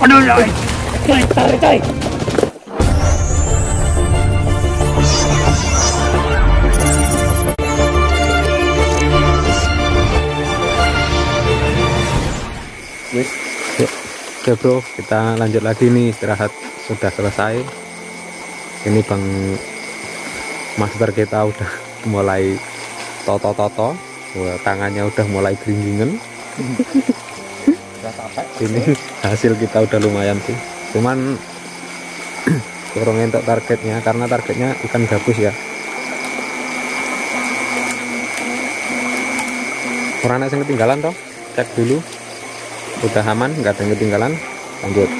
Aduh, tarik, tarik. Wis, yuk. Oke bro, kita lanjut lagi nih, istirahat sudah selesai. Ini Bang Master kita udah mulai toto-toto. Wah, tangannya udah mulai geringingan. Ini hasil kita udah lumayan sih, cuman kurang untuk targetnya karena targetnya ikan gabus ya. Orang yang ketinggalan toh, cek dulu udah aman, nggak ada yang ketinggalan. Lanjut.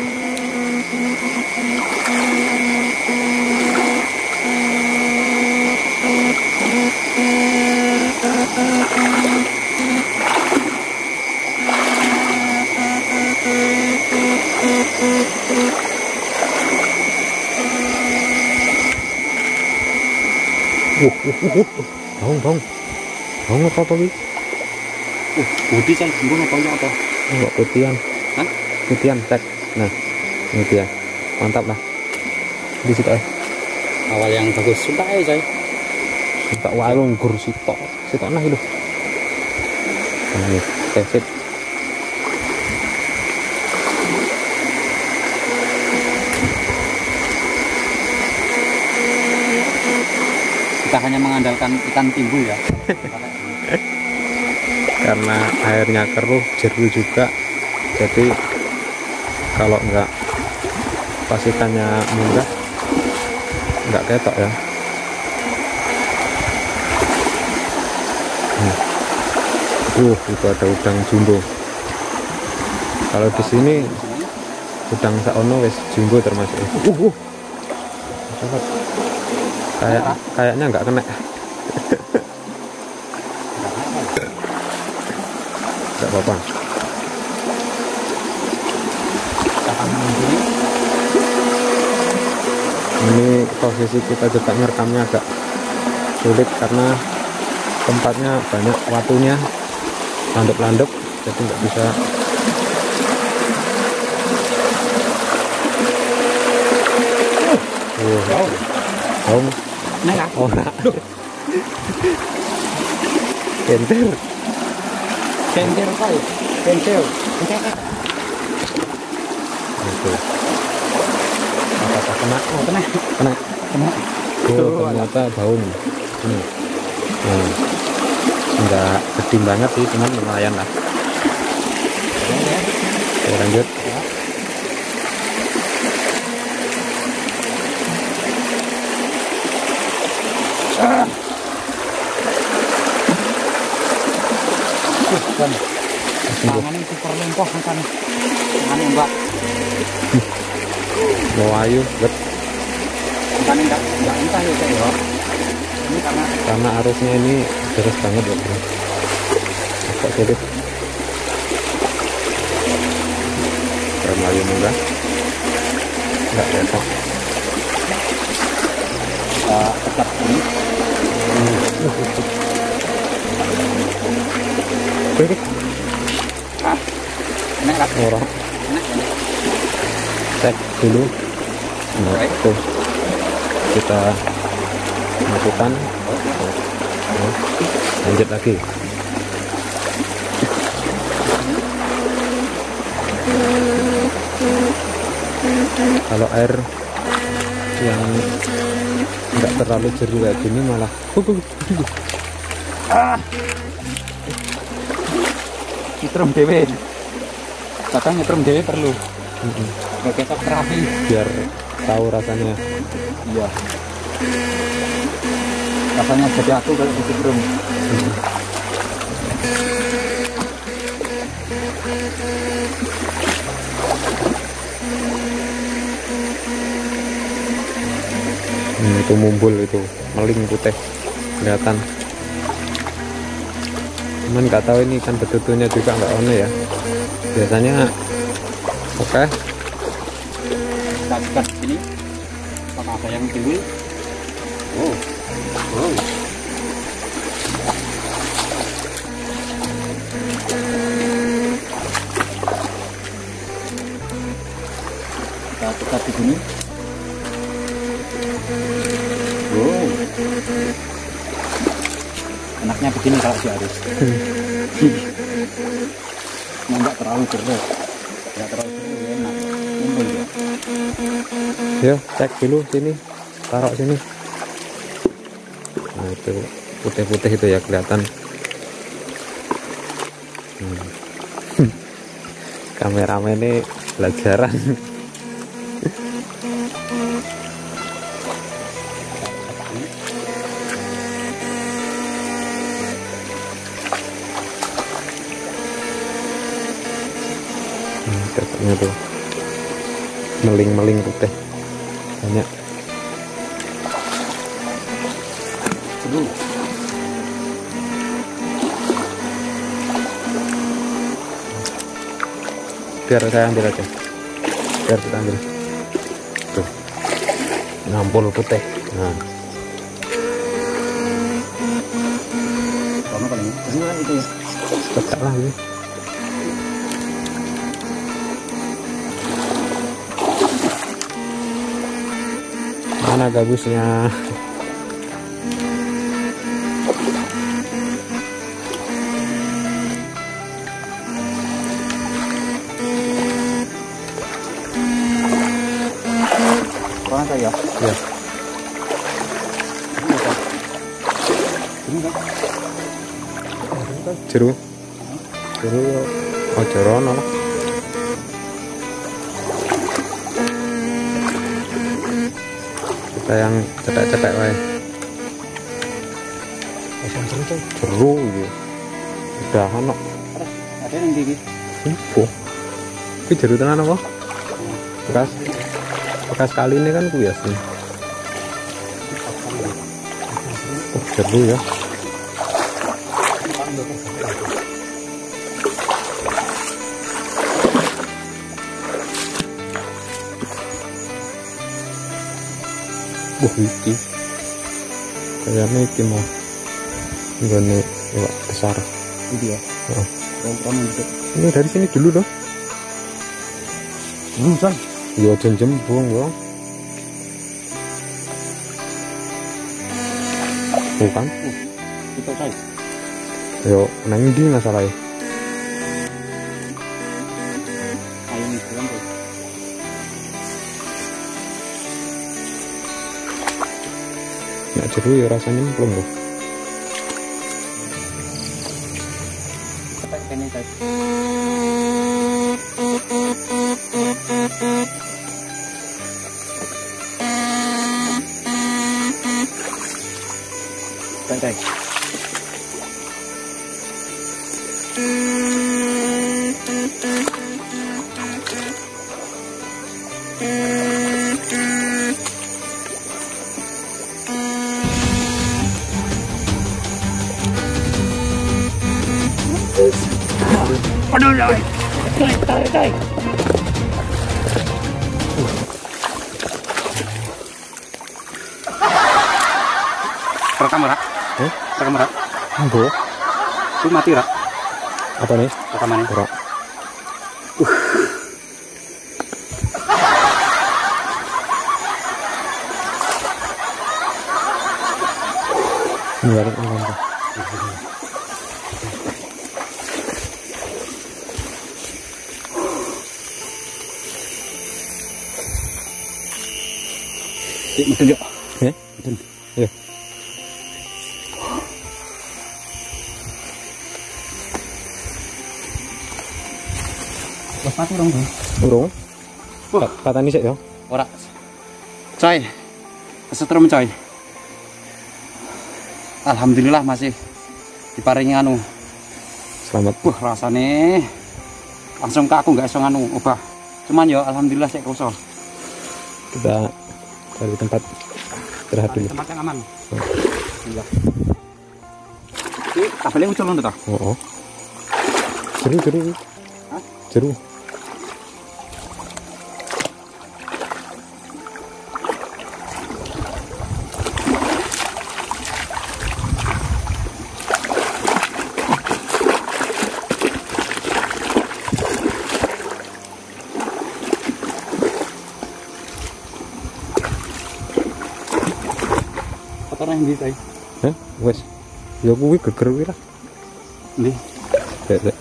Bang apa ini? Putih kan, burung apa apa? Enggak putihan. Hah? Putihan, cek. Nah, ini dia. Mantap lah. Di situ Awal yang bagus sudah ya coy. tak warung gur sitok nah itu. Ini, sip. Kita hanya mengandalkan ikan timbul ya. Karena airnya keruh, jeru juga, jadi kalau enggak pas ikannya munggah enggak ketok ya. Itu ada udang jumbo. Kalau di sini udang saono wes jumbo termasuk. Kayaknya enggak kena. Enggak apa-apa. Ini posisi kita juga ngerekamnya agak sulit karena tempatnya banyak watunya, landep-landep, jadi nggak bisa. Bong. Nah, Oh, nah. Kenter. Kenter kali. Kenter. Itu. Apa kena? Oh, kena. Oh, ternyata daun. Ini. Nah, enggak gede banget sih, cuman lumayan lah. Oke, lanjut. Tangannya super lempoh kan. Tangannya mbak. Mau ayu, bet. Tangannya enggak entah ya saya ya. Ini Karena arusnya ini deras banget ya bro. Agak sulit. Melayu munggah. Enggak ketok. kita tetap ini. Enak kan? Orang Enak. cek dulu. Nah, itu kita masukkan. Lanjut lagi. Kalau air yang nggak terlalu jernih kayak gini malah Nyetrum dewe. Kadang nyetrum dewe perlu. Besok terapi biar tahu rasanya. iya. Rasanya jadi aku kalau nyetrum. Itu mumbul, itu meling putih kelihatan. Cuman nggak tahu ini ikan betutunya juga nggak ono ya. Biasanya oke. Kita ikat sini. Apakah ada yang timbul? Oh. begini. Wow. Enaknya begini kalau diadus. Nggak terlalu keras. Nggak terlalu keras, enak. Ngumpul ya. Yo, cek dulu sini. Taruh sini. Nah, itu putih-putih itu ya kelihatan. Kameramen ini belajaran. Tetapnya tuh meling-meling putih banyak. Seru. Biar saya ambil aja, biar kita ambil tuh ngampul putih. Nah, Kamu paling ini kan itu ya. tegak lah ini. Mana gabusnya? Kurang saya. Ya, Ini kan. jeru oh jerono lah. Kita yang cetek-cetek wae. Jeru gitu. Udah ono. Ada yang gigi. Info. Ini jeru tenan apa? Bekas kali ini kan kuwi asli. Oh, jeru ya. Iki kayaknya iki mau nggone iwak besar Ini ya. oh. Kamu gitu. Ini dari sini dulu dong. San. Yo jembung dong. Bukan? Kita cai. Yo nang ndi masalahnya? Ayo nih bilang tuh. Nek jeru ya rasanya nyemplung loh. Cepat kene cai. Cai. Aduh, tarik. Rekam rak? Rekam rak? Ambo. Itu mati rak? Apa nih? Rekamannya. Ora. Ini ada apa? Betul yuk. Betul. Ya. Wes mati urung, Bro. Urung. Wah. Katanya sih ya. Ora. Coy. Kesetrum coy. Alhamdulillah masih diparingi anu. Selamat. Wah, rasane langsung ke aku nggak iso nganu obah. Cuman ya alhamdulillah sik kroso. Kita cari tempat istirahat dulu. Tempat yang aman. Iya. Iki kabelnya ucul lho ta? Oh. Jeru. Hah? Jeru. nang ndi ta? Wes. Ya kuwi geger kuwi lah. Ndi? Sik.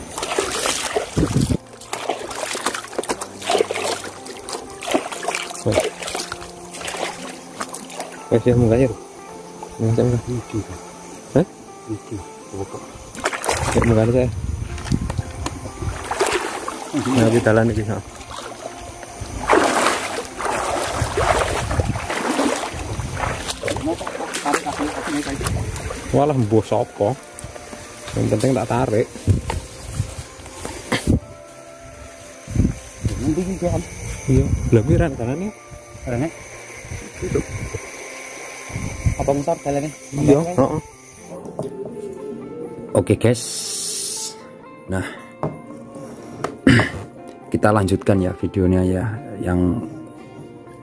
Wes ya munggah ya. Munggah. Hah? Iki. Pokok. Ya munggah saya. Nah, di dalan iki, ha. Walah mbuh sapa. Yang penting tak tarik. Nanti iki kan. Iya, blamiran kanane. Karena itu. Apa besar jalannya? Iya, heeh. Oke guys. Nah, kita lanjutkan ya videonya ya, yang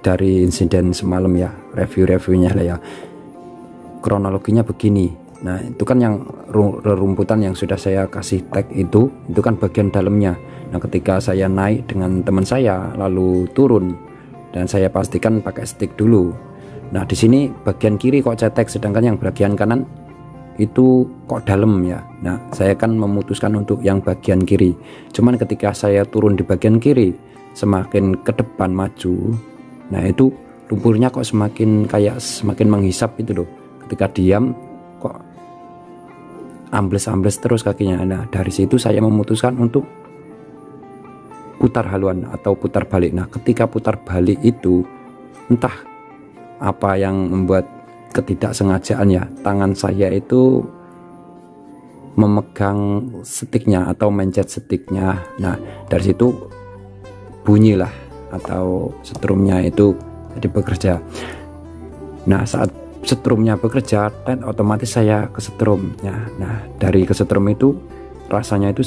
dari insiden semalam ya, review-reviewnya lah ya. Kronologinya begini. Nah, itu kan yang rerumputan yang sudah saya kasih tag itu kan bagian dalamnya. Nah, ketika saya naik dengan teman saya lalu turun dan saya pastikan pakai stick dulu. Nah, di sini bagian kiri kok cetek, sedangkan yang bagian kanan itu kok dalam ya. Nah, saya kan memutuskan untuk yang bagian kiri. Cuman ketika saya turun di bagian kiri, semakin ke depan maju, nah itu lumpurnya kok semakin menghisap itu loh. Ketika diam kok ambles-ambles terus kakinya. Nah, dari situ saya memutuskan untuk putar haluan atau putar balik. Nah, ketika putar balik itu entah apa yang membuat ketidaksengajaan ya, tangan saya itu memegang sticknya atau mencet sticknya. Nah, dari situ bunyilah atau setrumnya itu jadi bekerja. Nah, saat setrumnya bekerja, dan otomatis saya kesetrum ya. Nah, dari kesetrum itu rasanya itu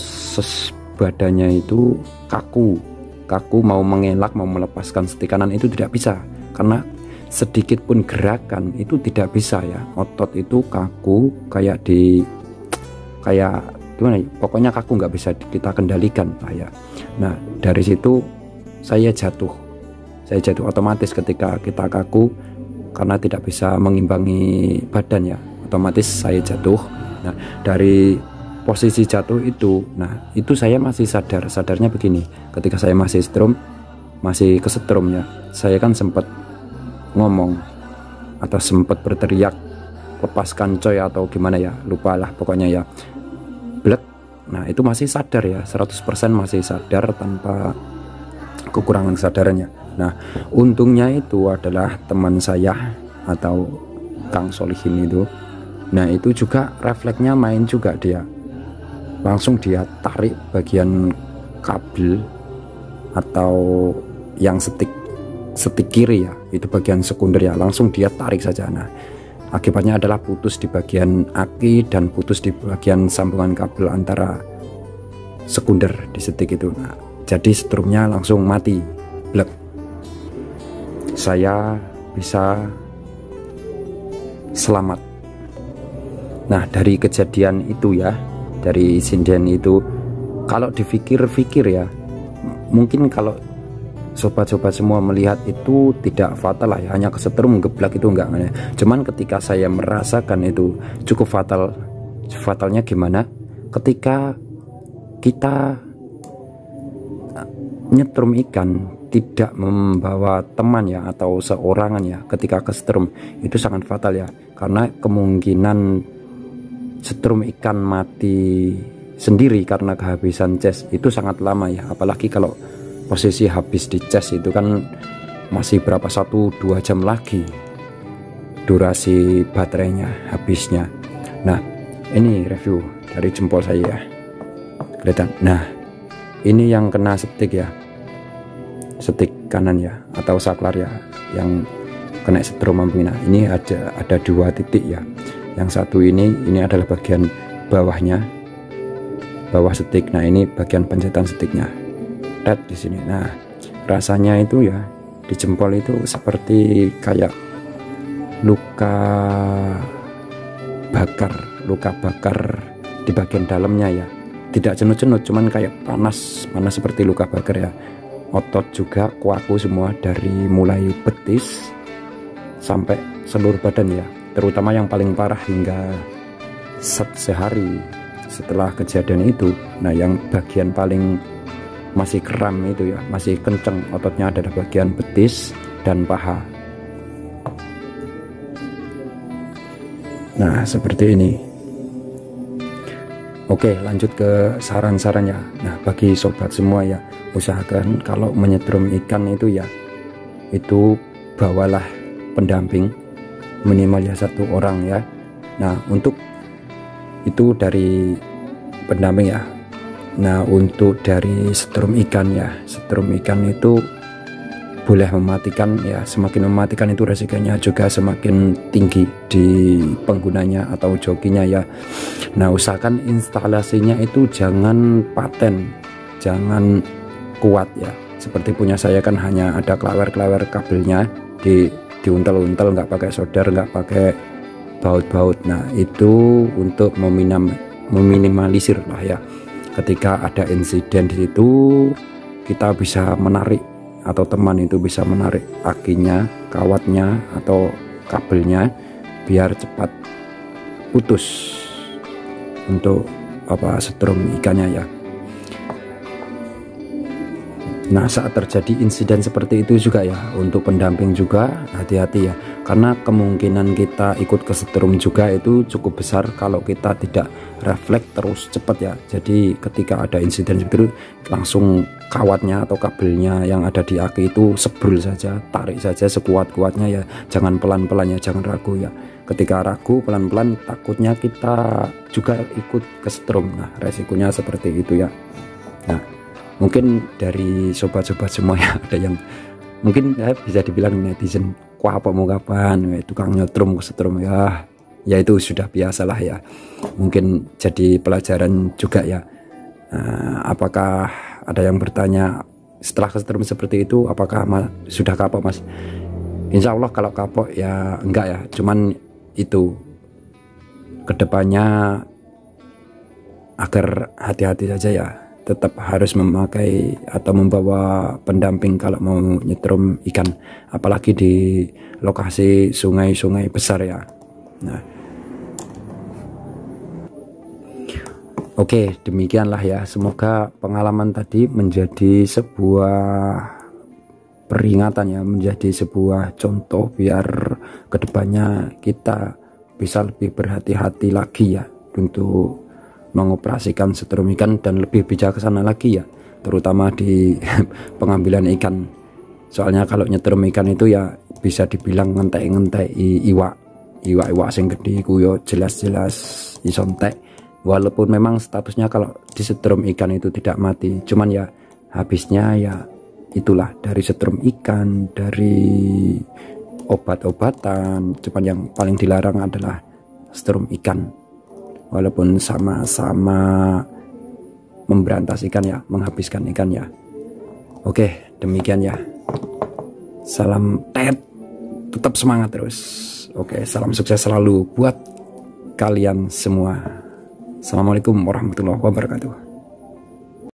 badannya itu kaku, mau mengelak, mau melepaskan stick kanan itu tidak bisa, karena sedikit pun gerakan itu tidak bisa ya. Otot itu kaku, kayak gimana ya, pokoknya kaku, nggak bisa kita kendalikan lah ya. Nah, dari situ saya jatuh otomatis. Ketika kita kaku karena tidak bisa mengimbangi badan ya, otomatis saya jatuh. Nah, dari posisi jatuh itu, nah itu saya masih sadarnya begini. Ketika saya masih kesetrum ya, saya kan sempat ngomong atau sempat berteriak lepaskan coy atau gimana ya, lupalah pokoknya ya, blek. Nah, itu masih sadar ya, 100% masih sadar tanpa kekurangan kesadarannya. Nah, untungnya itu adalah teman saya atau Kang Solihin itu. Nah, itu juga refleksnya main juga, dia langsung dia tarik bagian kabel atau yang stick kiri ya, itu bagian sekunder ya, langsung dia tarik saja. Nah, akibatnya adalah putus di bagian aki dan putus di bagian sambungan kabel antara sekunder di stick itu. Nah, jadi setrumnya langsung mati, blek. Saya bisa selamat. Nah, dari kejadian itu ya, dari insiden itu, kalau dipikir-pikir ya, mungkin kalau sobat-sobat semua melihat itu tidak fatal lah ya, hanya kesetrum geblak itu enggak. Cuman ketika saya merasakan itu cukup fatal. Fatalnya gimana? Ketika kita nyetrum ikan tidak membawa teman ya atau seorangan ya, ketika kesetrum itu sangat fatal ya, karena kemungkinan setrum ikan mati sendiri karena kehabisan cas itu sangat lama ya. Apalagi kalau posisi habis di cas itu kan masih berapa, 1-2 jam lagi durasi baterainya habisnya. Nah, ini review dari jempol saya ya, kelihatan. Nah, ini yang kena stick ya, stick kanan ya atau saklar ya, yang kena setrum mamping. Nah, ini ada 2 titik ya. Yang satu ini adalah bagian bawahnya, bawah stick. Nah, ini bagian pencetan sticknya, di sini. Nah, rasanya itu ya di jempol itu seperti kayak luka bakar di bagian dalamnya ya. Tidak cenut-cenut, cuman kayak panas seperti luka bakar ya. Otot juga kuaku semua, dari mulai betis sampai seluruh badan ya. terutama yang paling parah hingga sehari setelah kejadian itu. Nah, yang bagian paling masih kram itu ya, masih kenceng ototnya adalah bagian betis dan paha. Nah, seperti ini. Oke, lanjut ke saran-sarannya. Nah, bagi sobat semua ya, usahakan kalau menyetrum ikan itu ya, itu bawalah pendamping minimal ya 1 orang ya. Nah, untuk itu dari pendamping ya. Nah, untuk dari setrum ikan ya, setrum ikan itu boleh mematikan ya, semakin mematikan itu resikonya juga semakin tinggi di penggunanya atau jokinya ya. Nah, usahakan instalasinya itu jangan paten, jangan kuat ya, seperti punya saya kan hanya ada klawer-klawer kabelnya, diuntel-untel, nggak pakai solder, nggak pakai baut-baut. Nah, itu untuk meminimalisir lah ya, ketika ada insiden di situ kita bisa menarik, atau teman itu bisa menarik akinya, kawatnya atau kabelnya biar cepat putus untuk setrum ikannya ya. Nah, saat terjadi insiden seperti itu juga ya, untuk pendamping juga hati-hati ya, karena kemungkinan kita ikut kesetrum juga itu cukup besar kalau kita tidak refleks terus cepat ya. Jadi ketika ada insiden seperti itu, langsung kawatnya atau kabelnya yang ada di aki itu sebrul saja, tarik saja sekuat-kuatnya ya, jangan pelan-pelan ya, jangan ragu ya. Ketika ragu, pelan-pelan, takutnya kita juga ikut kesetrum. Nah, resikonya seperti itu ya. Nah, mungkin dari sobat-sobat semua ya, ada yang mungkin ya bisa dibilang netizen, wah apa mau kapan tukang nyetrum kesetrum ya, ya itu sudah biasalah ya. Mungkin jadi pelajaran juga ya. Apakah ada yang bertanya setelah kesetrum seperti itu, apakah sudah kapok mas? Insya Allah kalau kapok ya enggak ya, cuman itu kedepannya agar hati-hati saja ya, tetap harus memakai atau membawa pendamping kalau mau nyetrum ikan, apalagi di lokasi sungai-sungai besar ya. Nah, oke, demikianlah ya, semoga pengalaman tadi menjadi sebuah peringatan ya, menjadi sebuah contoh biar kedepannya kita bisa lebih berhati-hati lagi ya untuk mengoperasikan setrum ikan dan lebih bijaksana lagi ya, terutama di pengambilan ikan. Soalnya kalau nyetrum ikan itu ya bisa dibilang ngentek-ngentek iwak sing gede ku yo jelas-jelas isontek, walaupun memang statusnya kalau disetrum ikan itu tidak mati, cuman ya habisnya ya itulah dari setrum ikan, dari obat-obatan. Cuman yang paling dilarang adalah setrum ikan, walaupun sama-sama memberantas ikan ya, menghabiskan ikan ya. Oke, demikian ya. Salam tet, tetap semangat terus. Oke, salam sukses selalu buat kalian semua. Assalamualaikum warahmatullahi wabarakatuh.